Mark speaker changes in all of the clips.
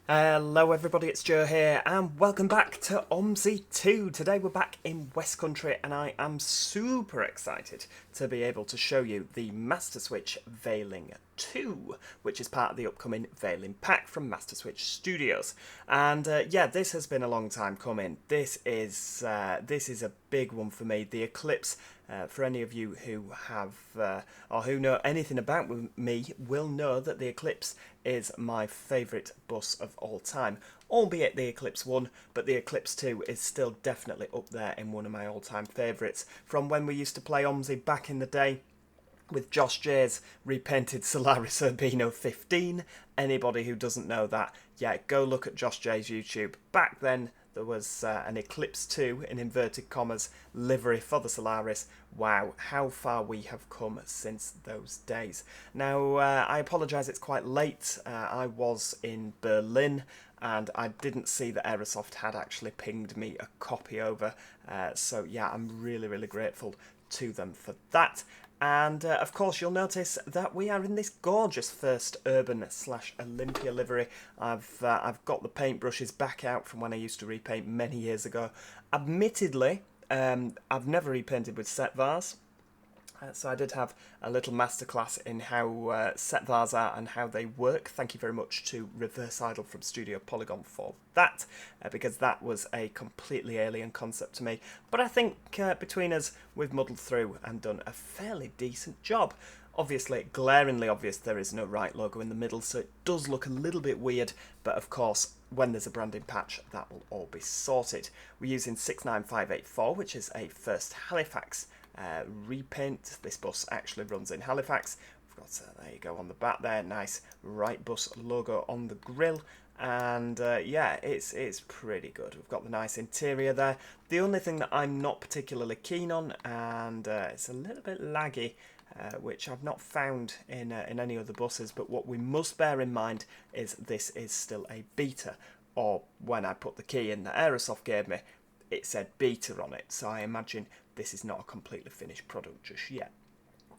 Speaker 1: Hello everybody, it's Joe here and welcome back to OMSI 2. Today we're back in Westcountry and I am super excited to be able to show you the Masterswitch Veiling 2, which is part of the upcoming Veiling pack from Masterswitch Studios. And yeah, this has been a long time coming. This is a big one for me. The Eclipse, for any of you who have or who know anything about me, will know that the Eclipse is my favourite bus of all time, albeit the Eclipse 1, but the Eclipse 2 is still definitely up there in one of my all-time favourites from when we used to play OMSI back in the day with Josh J's repainted Solaris Urbino 15. Anybody who doesn't know that, yeah, go look at Josh J's YouTube. Back then there was an Eclipse 2, in inverted commas, livery for the Solaris. Wow, how far we have come since those days. Now, I apologise, it's quite late. I was in Berlin and I didn't see that Aerosoft had actually pinged me a copy over. So yeah, I'm really grateful to them for that. And of course you'll notice that we are in this gorgeous First Urban/Olympia livery. I've got the paintbrushes back out from when I used to repaint many years ago. Admittedly, I've never repainted with set vars. So I did have a little masterclass in how set vars are and how they work. Thank you very much to Reverse Idle from Studio Polygon for that, because that was a completely alien concept to me. But I think between us, we've muddled through and done a fairly decent job. Obviously, glaringly obvious, there is no Wright logo in the middle, so it does look a little bit weird, but of course, when there's a branding patch, that will all be sorted. We're using 69584, which is a First Halifax repaint. This bus actually runs in Halifax. We've got, there you go, on the back there, nice Wrightbus logo on the grille. And yeah, it's pretty good. We've got the nice interior there. The only thing that I'm not particularly keen on, and it's a little bit laggy, which I've not found in any other buses, but what we must bear in mind is this is still a beta, or when I put the key in that Aerosoft gave me, it said beta on it, so I imagine this is not a completely finished product just yet.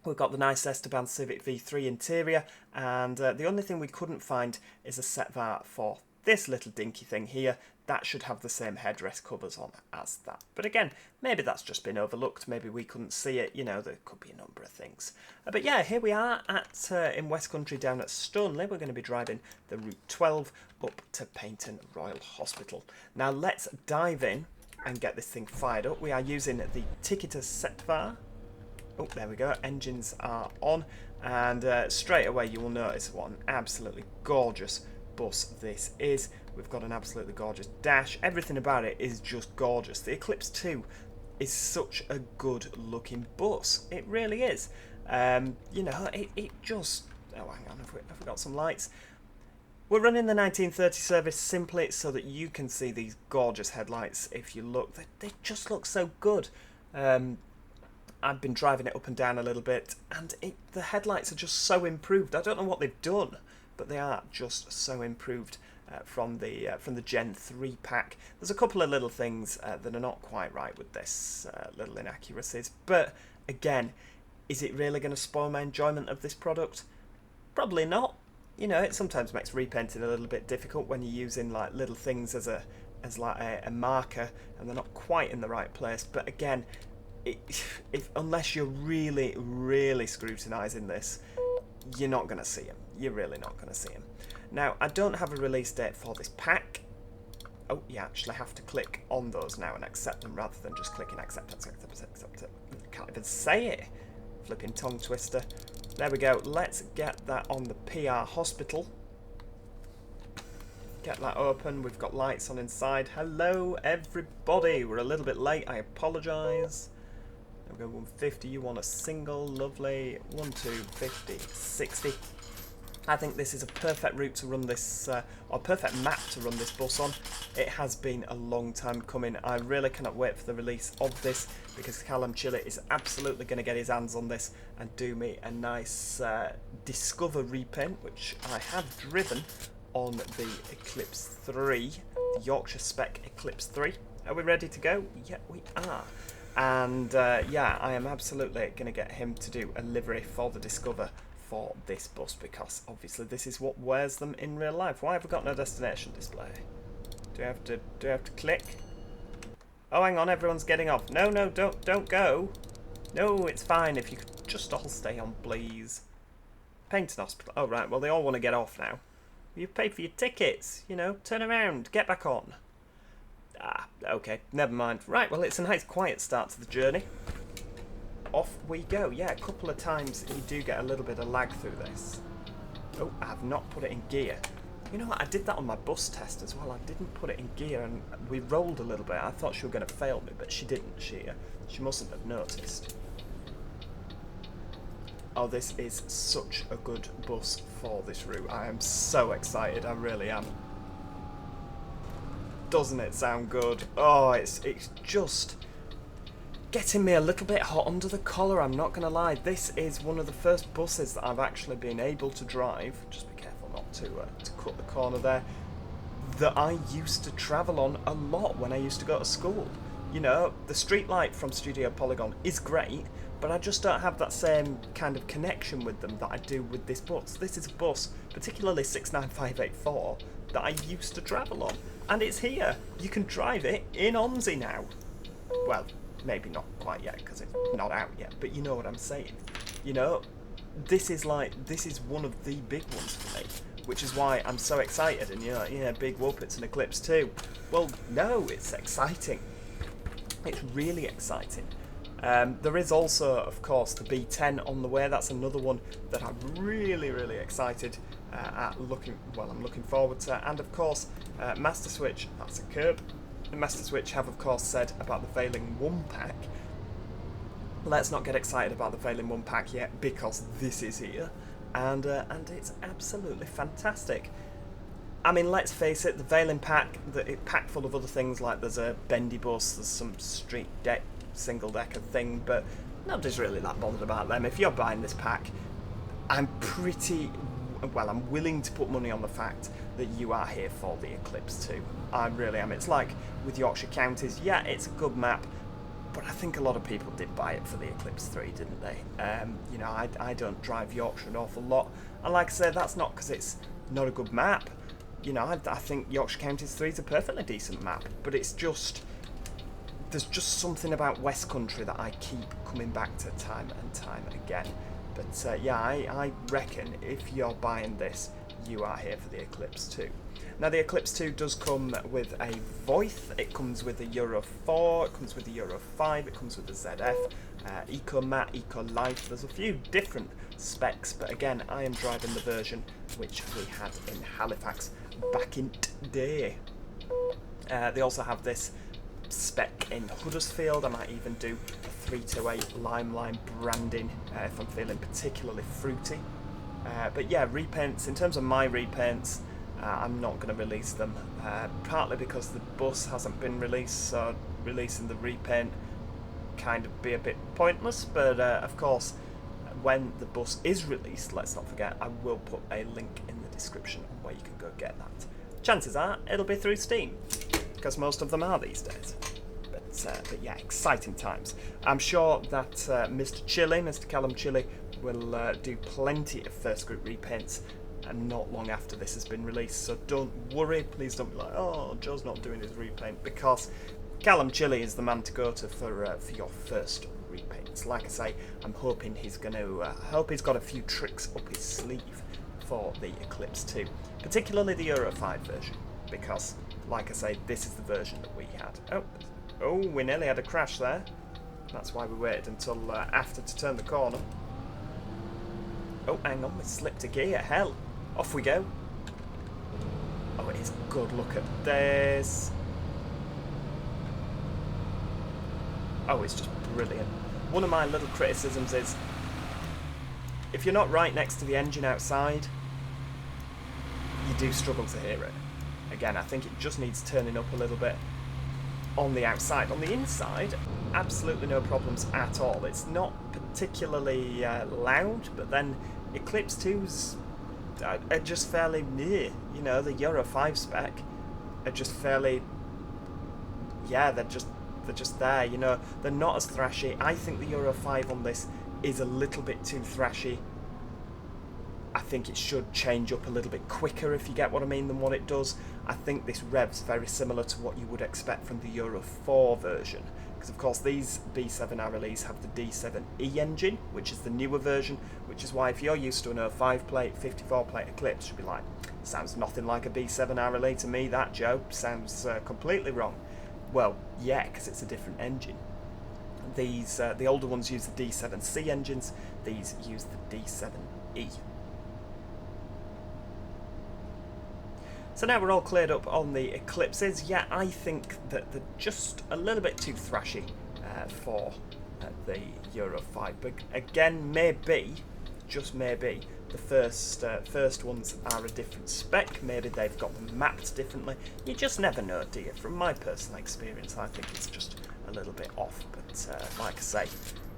Speaker 1: We've got the nice Esteban Civic V3 interior, and the only thing we couldn't find is a set var for this little dinky thing here. That should have the same headrest covers on as that. But again, maybe that's just been overlooked, maybe we couldn't see it, you know, there could be a number of things. But yeah, here we are at in Westcountry down at Stoneley. We're going to be driving the Route 12 up to Paignton Royal Hospital. Now let's dive in and get this thing fired up. We are using the Ticketer set var. Oh, there we go, engines are on, and straight away you will notice what an absolutely gorgeous bus this is. We've got an absolutely gorgeous dash. Everything about it is just gorgeous. The Eclipse 2 is such a good looking bus. It really is. You know, it just... Oh, hang on, have we got some lights? We're running the 1930 service simply so that you can see these gorgeous headlights. If you look, they just look so good. I've been driving it up and down a little bit, and the headlights are just so improved. I don't know what they've done, but they are just so improved from the Gen 3 pack. There's a couple of little things that are not quite right with this, little inaccuracies. But again, is it really going to spoil my enjoyment of this product? Probably not. You know, it sometimes makes repainting a little bit difficult when you're using like little things as like a marker, and they're not quite in the right place. But again, unless you're really scrutinising this, you're not going to see them. You're really not going to see them. Now, I don't have a release date for this pack. Oh, you actually have to click on those now and accept them rather than just clicking accept it. Can't even say it. Flipping tongue twister. There we go. Let's get that on the PR hospital. Get that open. We've got lights on inside. Hello, everybody. We're a little bit late. I apologise. There we go. 150. You want a single? Lovely. 1, 2, 50, 60. I think this is a perfect route to run this, or perfect map to run this bus on. It has been a long time coming. I really cannot wait for the release of this, because Callum Chiller is absolutely going to get his hands on this and do me a nice Discover repaint, which I have driven on the Eclipse 3, the Yorkshire spec Eclipse 3. Are we ready to go? Yeah, we are. And yeah, I am absolutely going to get him to do a livery for the Discover for this bus, because obviously this is what wears them in real life. Why have we got no destination display? Do I have to click? Oh, hang on, everyone's getting off. No, no, don't go. No, it's fine if you could just all stay on, please. Paignton Hospital. Oh, right, well, they all want to get off now. You paid for your tickets, you know, turn around, get back on. Ah, okay, never mind. Right, well, it's a nice quiet start to the journey. Off we go. Yeah, a couple of times you do get a little bit of lag through this. Oh, I have not put it in gear. You know what, I did that on my bus test as well. I didn't put it in gear and we rolled a little bit. I thought she was going to fail me, but she didn't. She mustn't have noticed. Oh, this is such a good bus for this route. I am so excited, I really am. Doesn't it sound good? Oh, it's just getting me a little bit hot under the collar, I'm not going to lie. This is one of the first buses that I've actually been able to drive. Just be careful not to cut the corner there. That I used to travel on a lot when I used to go to school. You know, the street light from Studio Polygon is great, but I just don't have that same kind of connection with them that I do with this bus. This is a bus, particularly 69584, that I used to travel on. And it's here. You can drive it in OMSI now. Well, maybe not quite yet, because it's not out yet, but you know what I'm saying. You know, this is one of the big ones for me, which is why I'm so excited. And you're like, yeah, big whoop, it's an Eclipse too. Well, no, it's exciting. It's really exciting. There is also, of course, the B10 on the way. That's another one that I'm really, really excited I'm looking forward to. And of course, Masterswitch, that's a curb. The Masterswitch have, of course, said about the Veiling 1 pack. Let's not get excited about the Veiling 1 pack yet, because this is here, and it's absolutely fantastic. I mean, let's face it, the Veiling pack, it's packed full of other things, like there's a bendy bus, there's some street deck, single decker thing, but nobody's really that bothered about them. If you're buying this pack, I'm willing to put money on the fact that you are here for the Eclipse too. I really am. It's like with Yorkshire Counties, yeah, it's a good map, but I think a lot of people did buy it for the Eclipse 3, didn't they? You know, I don't drive Yorkshire an awful lot, and like I said, that's not because it's not a good map. You know, I think Yorkshire Counties 3 is a perfectly decent map, but it's just, there's just something about Westcountry that I keep coming back to time and time again. But yeah, I reckon if you're buying this, you are here for the Eclipse 2. Now, the Eclipse 2 does come with a Voith, it comes with a Euro 4, it comes with a Euro 5, it comes with a ZF, Eco Matte, Eco Life. There's a few different specs, but again, I am driving the version which we had in Halifax back in day. They also have this spec in Huddersfield. I might even do a 328 Limelight branding if I'm feeling particularly fruity. But yeah, repaints, in terms of my repaints, I'm not going to release them, partly because the bus hasn't been released, so releasing the repaint kind of be a bit pointless, but of course, when the bus is released, let's not forget, I will put a link in the description where you can go get that. Chances are it'll be through Steam, because most of them are these days. But yeah, exciting times. I'm sure that Mr. Callum Chilly, will do plenty of first group repaints, and not long after this has been released. So don't worry, please don't be like, oh, Joe's not doing his repaint, because Callum Chilly is the man to go to for your first repaints. Like I say, I'm hoping he's going to. Hope he's got a few tricks up his sleeve for the Eclipse 2, particularly the Euro 5 version, because, like I say, this is the version that we had. Oh, we nearly had a crash there. That's why we waited until after to turn the corner. Oh, hang on, we slipped a gear. Hell, off we go. Oh, it is good. Look at this. Oh, it's just brilliant. One of my little criticisms is, if you're not right next to the engine outside, you do struggle to hear it. Again, I think it just needs turning up a little bit on the outside. On the inside, absolutely no problems at all. It's not particularly loud, but then Eclipse 2's are just fairly near. You know, the Euro 5 spec are just fairly, yeah, they're just there. You know, they're not as thrashy. I think the Euro 5 on this is a little bit too thrashy. I think it should change up a little bit quicker, if you get what I mean, than what it does. I think this revs very similar to what you would expect from the Euro 4 version. Because of course these B7 RLEs have the D7E engine, which is the newer version, which is why if you're used to an 05 plate, 54 plate Eclipse, you'll be like, sounds nothing like a B7 RLE to me, that, Joe. Sounds completely wrong. Well, yeah, because it's a different engine. These, the older ones use the D7C engines, these use the D7E. So now we're all cleared up on the Eclipses. Yeah, I think that they're just a little bit too thrashy for the Euro 5. But again, maybe, just maybe, the first ones are a different spec. Maybe they've got them mapped differently. You just never know, do you? From my personal experience, I think it's just a little bit off. But like I say,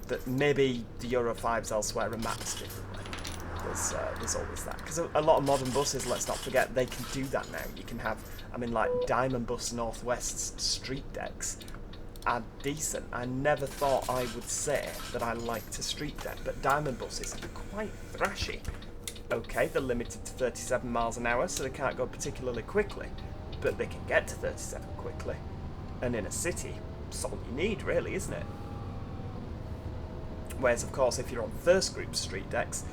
Speaker 1: that maybe the Euro 5s elsewhere are mapped differently. There's always that, because a lot of modern buses, let's not forget, they can do that now. You can have, I mean, like Diamond Bus Northwest's street decks are decent. I never thought I would say that I liked a street deck, but Diamond buses are quite thrashy. Okay, they're limited to 37 miles an hour, so they can't go particularly quickly, but they can get to 37 quickly, and in a city, that's all you need, really, isn't it? Whereas, of course, if you're on first group street decks,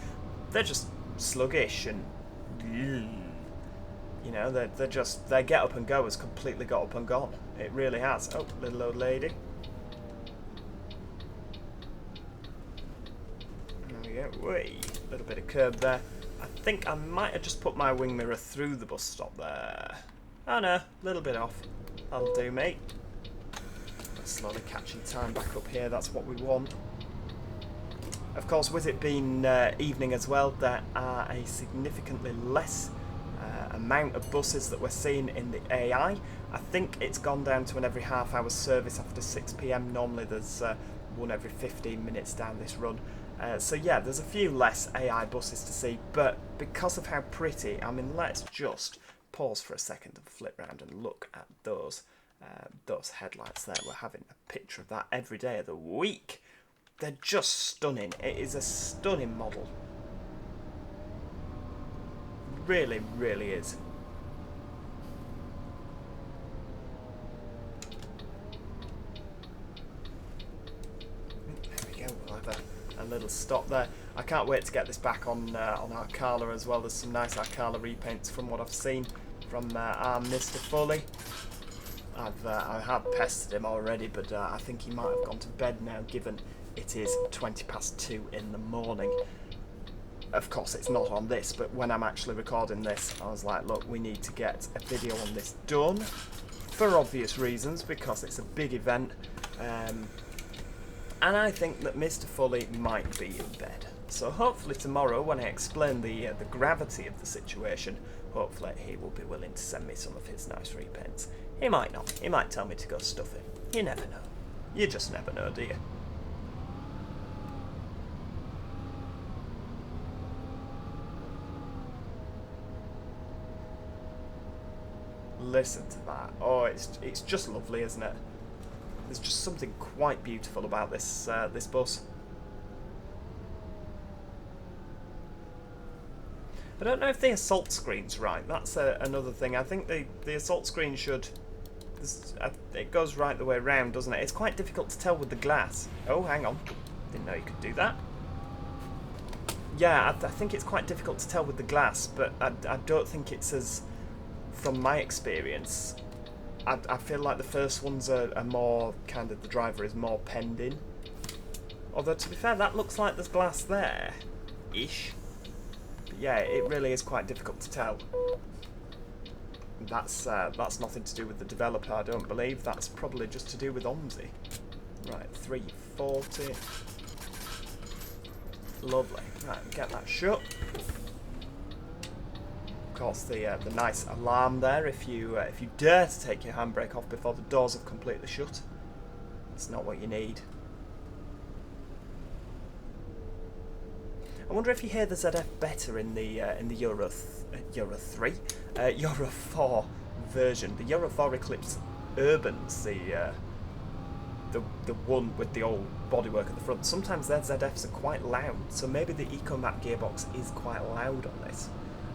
Speaker 1: they're just sluggish and, you know, their get up and go has completely got up and gone. It really has. Oh, little old lady. There we go. Whee! A little bit of curb there. I think I might have just put my wing mirror through the bus stop there. Oh no, a little bit off. That'll do, mate. We're slowly catching time back up here. That's what we want. Of course, with it being evening as well, there are a significantly less amount of buses that we're seeing in the AI. I think it's gone down to an every half-hour service after 6 PM. Normally there's one every 15 minutes down this run. So yeah, there's a few less AI buses to see, but because of how pretty, I mean, let's just pause for a second and flip round and look at those headlights there. We're having a picture of that every day of the week. They're just stunning. It is a stunning model. Really, really is. There we go. We'll have a little stop there. I can't wait to get this back on Arcala as well. There's some nice Arcala repaints from what I've seen from our Mr. Foley. I have pestered him already, but I think he might have gone to bed now, given it is 2:20 in the morning. Of course, it's not on this, but when I'm actually recording this, I was like, look, we need to get a video on this done, for obvious reasons, because it's a big event, and I think that Mr. Foley might be in bed. So hopefully tomorrow, when I explain the gravity of the situation, hopefully he will be willing to send me some of his nice repaints. He might not. He might tell me to go stuff it. You never know. You just never know, do you? Listen to that. Oh, it's just lovely, isn't it? There's just something quite beautiful about this this bus. I don't know if the assault screen's right. That's another thing. I think the assault screen should... it goes right the way around, doesn't it? It's quite difficult to tell with the glass. Oh, hang on. Didn't know you could do that. Yeah, I think it's quite difficult to tell with the glass, but I don't think it's as... From my experience, I feel like the first ones are more kind of, the driver is more penned in. Although, to be fair, that looks like there's glass there. Ish. But yeah, it really is quite difficult to tell. That's nothing to do with the developer, I don't believe. That's probably just to do with OMSI. Right, 340. Lovely. Right, get that shut. Of course, the nice alarm there if you dare to take your handbrake off before the doors have completely shut. It's not what you need. I wonder if you hear the ZF better in the Euro 4 version. The Euro 4 Eclipse Urbans, the the one with the old bodywork at the front, sometimes their ZFs are quite loud, so maybe the EcoMap gearbox is quite loud on this.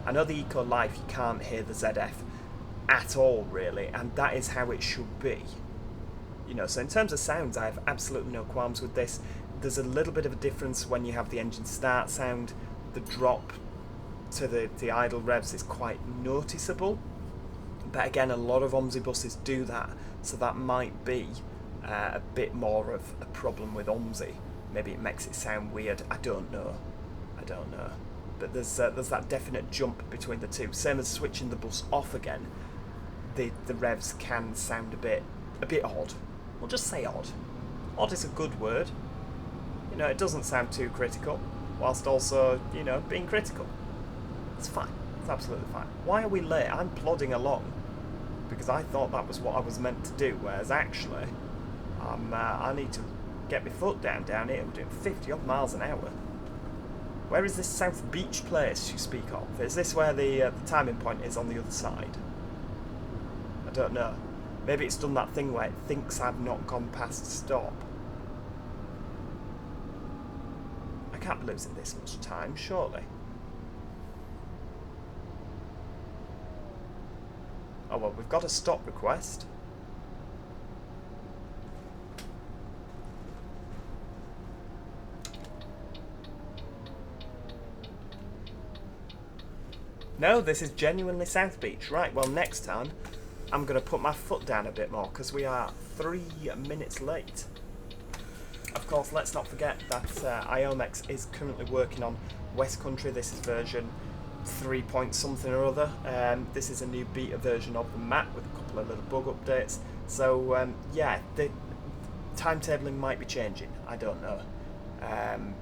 Speaker 1: I know the Eco Life you can't hear the ZF at all really, and that is how it should be. You know, so in terms of sounds, I have absolutely no qualms with this. There's a little bit of a difference when you have the engine start sound. The drop to the idle revs is quite noticeable, but again, a lot of OMSI buses do that, so that might be a bit more of a problem with OMSI. Maybe it makes it sound weird. I don't know. But there's that definite jump between the two. Same as switching the bus off again. The revs can sound a bit odd. We'll just say odd. Odd is a good word. You know, it doesn't sound too critical, whilst also, you know, being critical. It's fine. It's absolutely fine. Why are we late? I'm plodding along because I thought that was what I was meant to do, whereas actually, I need to get my foot down here. We're doing 50 odd miles an hour. Where is this South Beach place you speak of? Is this where the timing point is on the other side? I don't know. Maybe it's done that thing where it thinks I've not gone past stop. I can't be losing this much time, surely. Oh well, we've got a stop request. No, this is genuinely South Beach. Right, well next time I'm going to put my foot down a bit more because we are 3 minutes late. Of course, let's not forget that IOMX is currently working on Westcountry. This is version 3 point something or other. This is a new beta version of the map with a couple of little bug updates. So yeah, the timetabling might be changing. I don't know.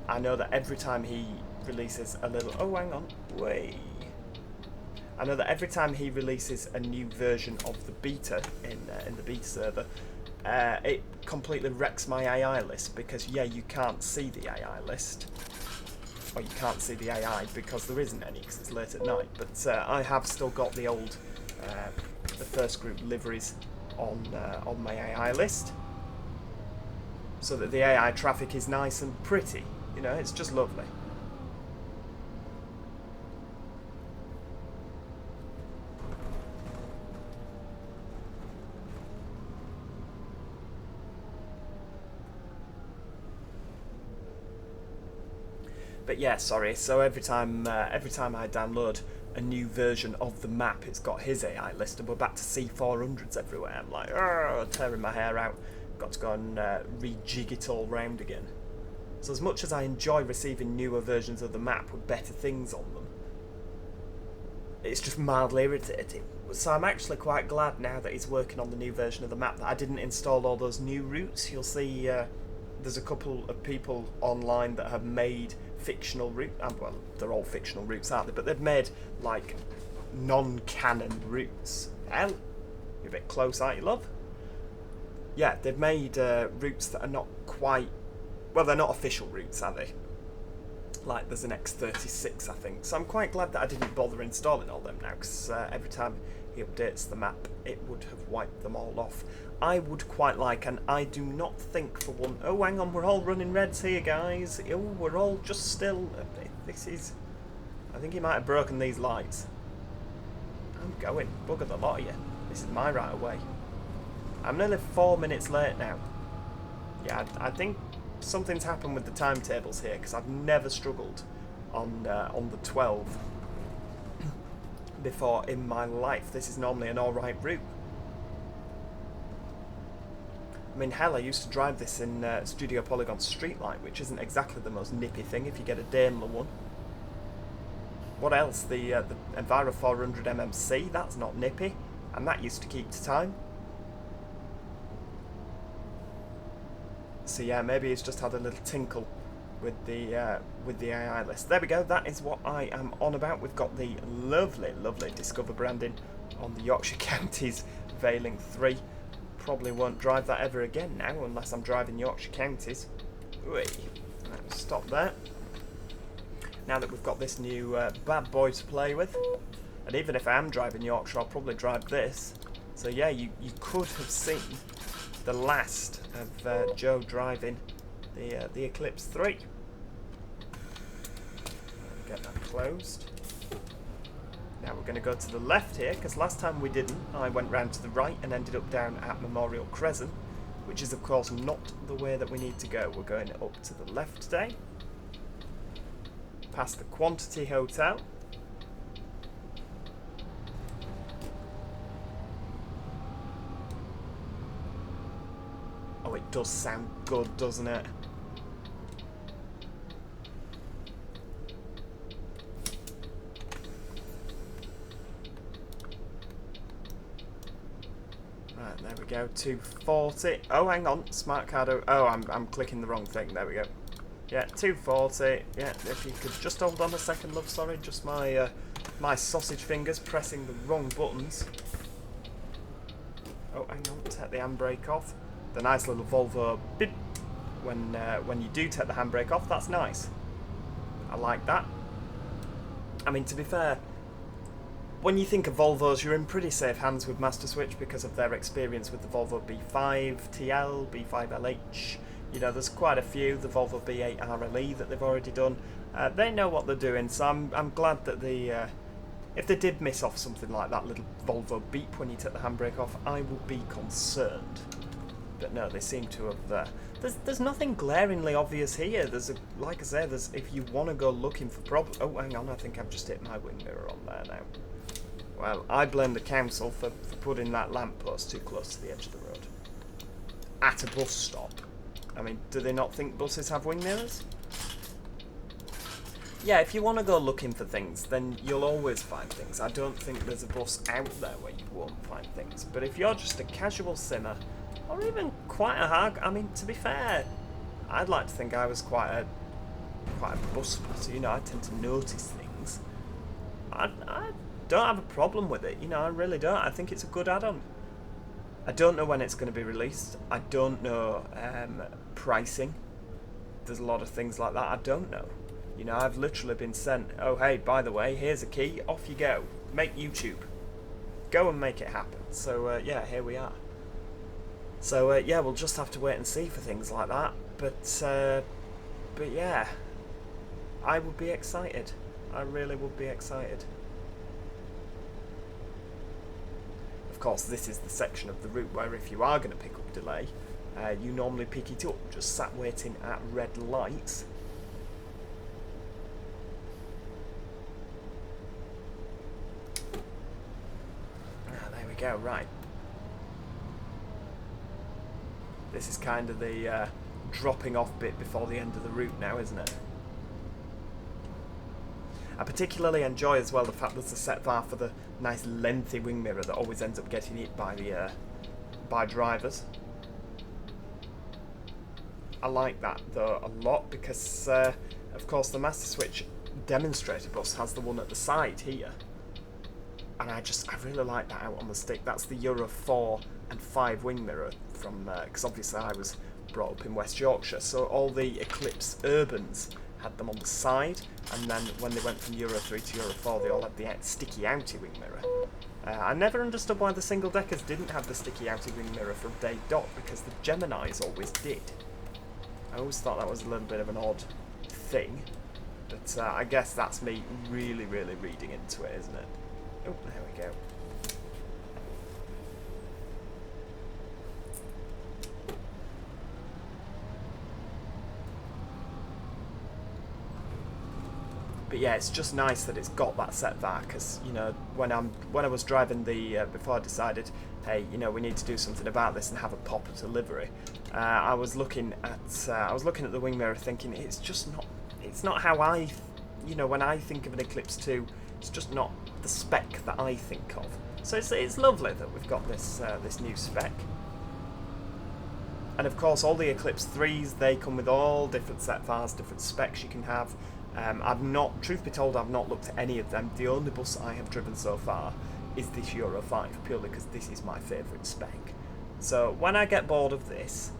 Speaker 1: I know that every time he releases a little... Oh, hang on. Wait. I know that every time he releases a new version of the beta in the beta server, it completely wrecks my AI list because, yeah, you can't see the AI list. Or you can't see the AI because there isn't any because it's late at night. But I have still got the old, the first group liveries on my AI list, so that the AI traffic is nice and pretty. You know, it's just lovely. But yeah, sorry. So every time I download a new version of the map, it's got his AI list, and we're back to C400s everywhere. I'm like, tearing my hair out. Got to go and rejig it all round again. So as much as I enjoy receiving newer versions of the map with better things on them, it's just mildly irritating. So I'm actually quite glad now that he's working on the new version of the map that I didn't install all those new routes. You'll see there's a couple of people online that have made fictional routes, well, they're all fictional routes, aren't they? But they've made, like, non-canon routes. Hell, you're a bit close, aren't you, love? Yeah, they've made routes that are not quite... Well, they're not official routes, are they? Like, there's an X36, I think. So I'm quite glad that I didn't bother installing all them now, because every time he updates the map, it would have wiped them all off. I would quite like, and I do not think for one... Oh, hang on, we're all running reds here, guys. Oh, we're all just still... This is... I think he might have broken these lights. I'm going. Bugger the lot of you. This is my right of way. I'm nearly 4 minutes late now. Yeah, I think something's happened with the timetables here, because I've never struggled on the 12 before in my life. This is normally an alright route. I mean, hell, I used to drive this in Studio Polygon Streetlight, which isn't exactly the most nippy thing if you get a Daimler one. What else? The Enviro 400 MMC, that's not nippy, and that used to keep to time. So yeah, maybe he's just had a little tinkle with the AI list. There we go, that is what I am on about. We've got the lovely, lovely Discover branding on the Yorkshire Counties Veiling 3. Probably won't drive that ever again now, unless I'm driving Yorkshire Counties. Right, stop there. Now that we've got this new bad boy to play with, and even if I am driving Yorkshire, I'll probably drive this. So yeah, you could have seen the last of Joe driving the Eclipse 3. Get that closed. Now we're going to go to the left here, because last time we didn't. I went round to the right and ended up down at Memorial Crescent, which is of course not the way that we need to go. We're going up to the left today, past the Quantity Hotel. Oh, it does sound good, doesn't it? Right, there we go, 240. Oh, hang on, smart card. Oh, I'm clicking the wrong thing. There we go. Yeah, 240. Yeah, if you could just hold on a second, love. Sorry, just my my sausage fingers pressing the wrong buttons. Oh, hang on, take the handbrake off. The nice little Volvo beep when you do take the handbrake off. That's nice. I like that. I mean, to be fair, when you think of Volvos, you're in pretty safe hands with Masterswitch because of their experience with the Volvo B5 TL, B5 LH. You know, there's quite a few. The Volvo B8 RLE that they've already done. They know what they're doing, so I'm glad that if they did miss off something like that little Volvo beep when you take the handbrake off, I would be concerned. But no, they seem to have. There's nothing glaringly obvious here. Like I say, if you want to go looking for problems. Oh, hang on, I think I've just hit my wing mirror on there now. Well, I blame the council for putting that lamppost too close to the edge of the road. At a bus stop. I mean, do they not think buses have wing mirrors? Yeah, if you want to go looking for things, then you'll always find things. I don't think there's a bus out there where you won't find things. But if you're just a casual simmer, or even quite a hard, I mean, to be fair, I'd like to think I was quite a bus spotter. You know, I tend to notice things. I don't have a problem with it. You know, I really don't. I think it's a good add-on. I don't know when it's going to be released. I don't know pricing. There's a lot of things like that I don't know. You know, I've literally been sent, oh hey, by the way, here's a key, off you go. Make YouTube. Go and make it happen. So yeah, here we are. So yeah, we'll just have to wait and see for things like that. But yeah, I would be excited. I really would be excited. Of course, this is the section of the route where if you are going to pick up delay, you normally pick it up, just sat waiting at red lights. There we go, right. This is kind of the dropping off bit before the end of the route now, isn't it? I particularly enjoy as well the fact there's a set var for the nice lengthy wing mirror that always ends up getting hit by drivers. I like that though a lot because of course the Masterswitch demonstrator bus has the one at the side here, and I really like that out on the stick. That's the Euro 4 and 5 wing mirror from because obviously I was brought up in West Yorkshire, so all the Eclipse Urbans had them on the side, and then when they went from Euro 3 to Euro 4 they all had the sticky outy wing mirror. I never understood why the single deckers didn't have the sticky outy wing mirror from day dot, because the Geminis always did. I always thought that was a little bit of an odd thing, but I guess that's me really reading into it, isn't it? Oh, there we go. But yeah, it's just nice that it's got that set var, because you know when I was driving the before I decided, hey, you know, we need to do something about this and have a popper to livery. I was looking at the wing mirror, thinking it's not how I, you know, when I think of an Eclipse 2, it's just not the spec that I think of. So it's lovely that we've got this this new spec. And of course, all the Eclipse 3s, they come with all different set vars, different specs you can have. Truth be told, I've not looked at any of them. The only bus I have driven so far is this Euro 5, purely because this is my favourite spec. So when I get bored of this,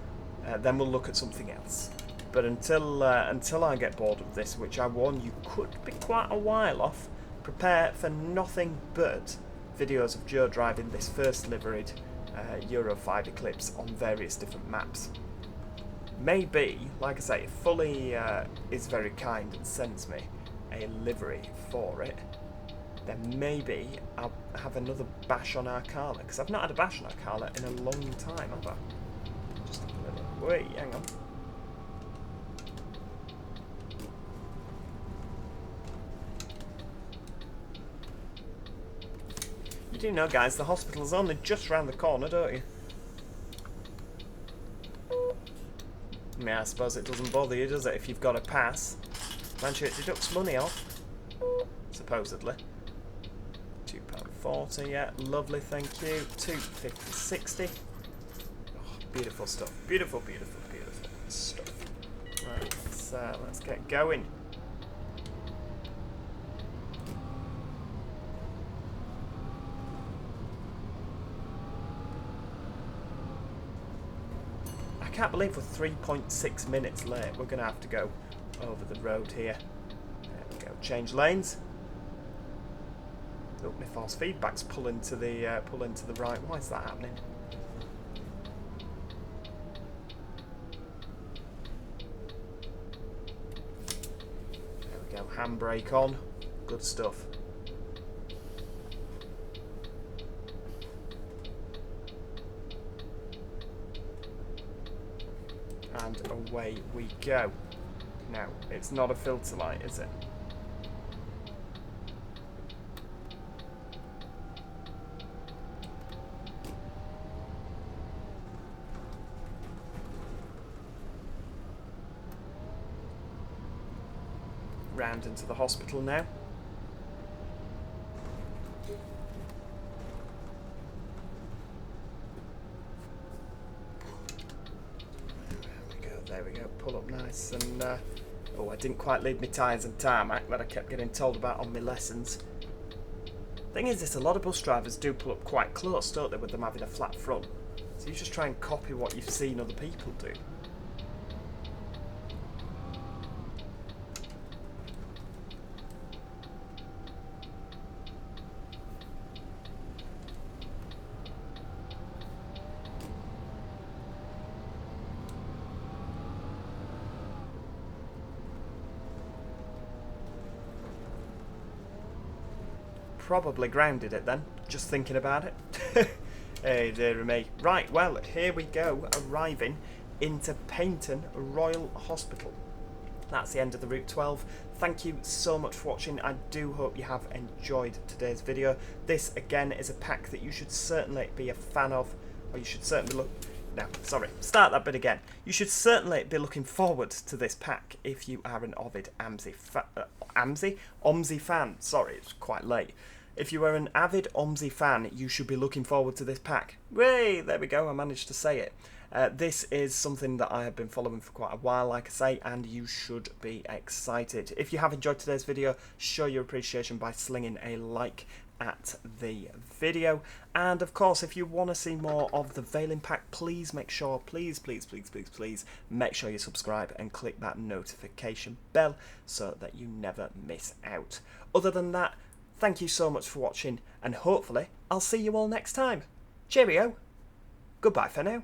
Speaker 1: then we'll look at something else. But until I get bored of this, which I warn you could be quite a while off, prepare for nothing but videos of Joe driving this first liveried Euro 5 Eclipse on various different maps. Maybe, like I say, if Fully is very kind and sends me a livery for it, then maybe I'll have another bash on Arcala, because I've not had a bash on Arcala in a long time, have I? Just a little... Wait, hang on. You do know, guys, the hospital's only just round the corner, don't you? Yeah, I suppose it doesn't bother you, does it, if you've got a pass? Mind you, it deducts money off, supposedly. £2.40, yeah, lovely, thank you. £2.50.60. Oh, beautiful stuff. Beautiful, beautiful, beautiful stuff. Right, let's get going. I can't believe we're 3.6 minutes late. We're going to have to go over the road here. There we go. Change lanes. Oh, my force feedback's pulling to the right. Why is that happening? There we go. Handbrake on. Good stuff. And away we go. Now, it's not a filter light, is it? Round into the hospital now. There we go, pull up nice and, oh, I didn't quite leave my tyres and tarmac that I kept getting told about on my lessons. Thing is, a lot of bus drivers do pull up quite close, don't they, with them having a flat front. So you just try and copy what you've seen other people do. Probably grounded it then, just thinking about it. Hey dear me. Right, well, here we go, arriving into Paignton Royal Hospital. That's the end of the Route 12. Thank you so much for watching. I do hope you have enjoyed today's video. This, again, is a pack that you should certainly be a fan of, or you should certainly start that bit again. You should certainly be looking forward to this pack if you are an avid OMSI fan. Sorry, it's quite late. If you are an avid OMSI fan, you should be looking forward to this pack. Way, there we go, I managed to say it. This is something that I have been following for quite a while, like I say, and you should be excited. If you have enjoyed today's video, show your appreciation by slinging a like at the video. And of course, if you want to see more of the Veiling pack, please make sure, please make sure you subscribe and click that notification bell so that you never miss out. Other than that, thank you so much for watching, and hopefully I'll see you all next time. Cheerio. Goodbye for now.